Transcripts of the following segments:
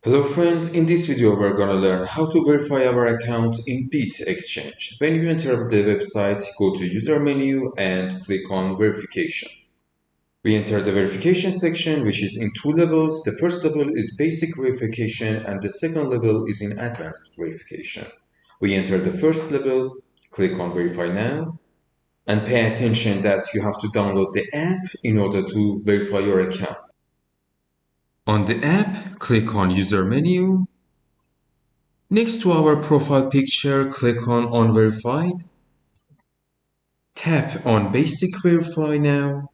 Hello friends, in this video we're gonna learn how to verify our account in Bit Exchange. When you enter the website, go to user menu and click on verification. We enter the verification section, which is in two levels. The first level is basic verification and the second level is in advanced verification. We enter the first level, click on verify now, and pay attention that you have to download the app in order to verify your account. On the app, click on user menu. Next to our profile picture, click on Unverified. Tap on Basic Verify now.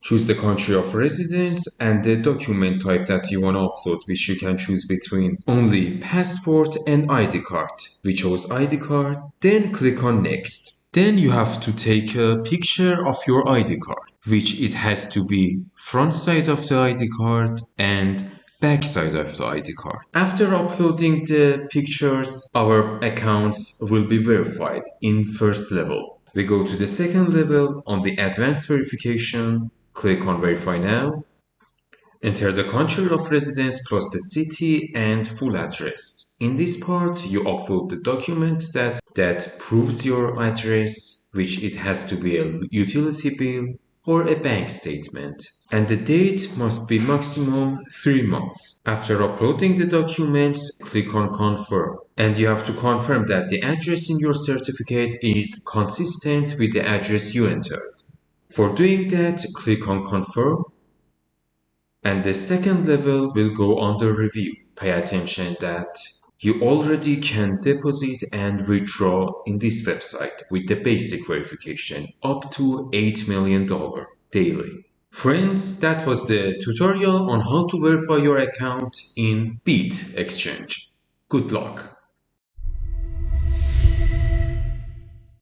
Choose the country of residence and the document type that you want to upload, which you can choose between only passport and ID card. We chose ID card. Then click on Next. Then you have to take a picture of your ID card, which it has to be front side of the ID card and back side of the ID card. After uploading the pictures, our accounts will be verified in first level. We go to the second level on the advanced verification. Click on Verify Now. Enter the country of residence plus the city and full address. In this part, you upload the document that proves your address, which it has to be a utility bill or a bank statement. And the date must be maximum 3 months. After uploading the documents, click on Confirm. And you have to confirm that the address in your certificate is consistent with the address you entered. For doing that, click on Confirm, and the second level will go under review. Pay attention that you already can deposit and withdraw in this website with the basic verification up to $8 million daily. Friends, that was the tutorial on how to verify your account in Bit Exchange. Good luck!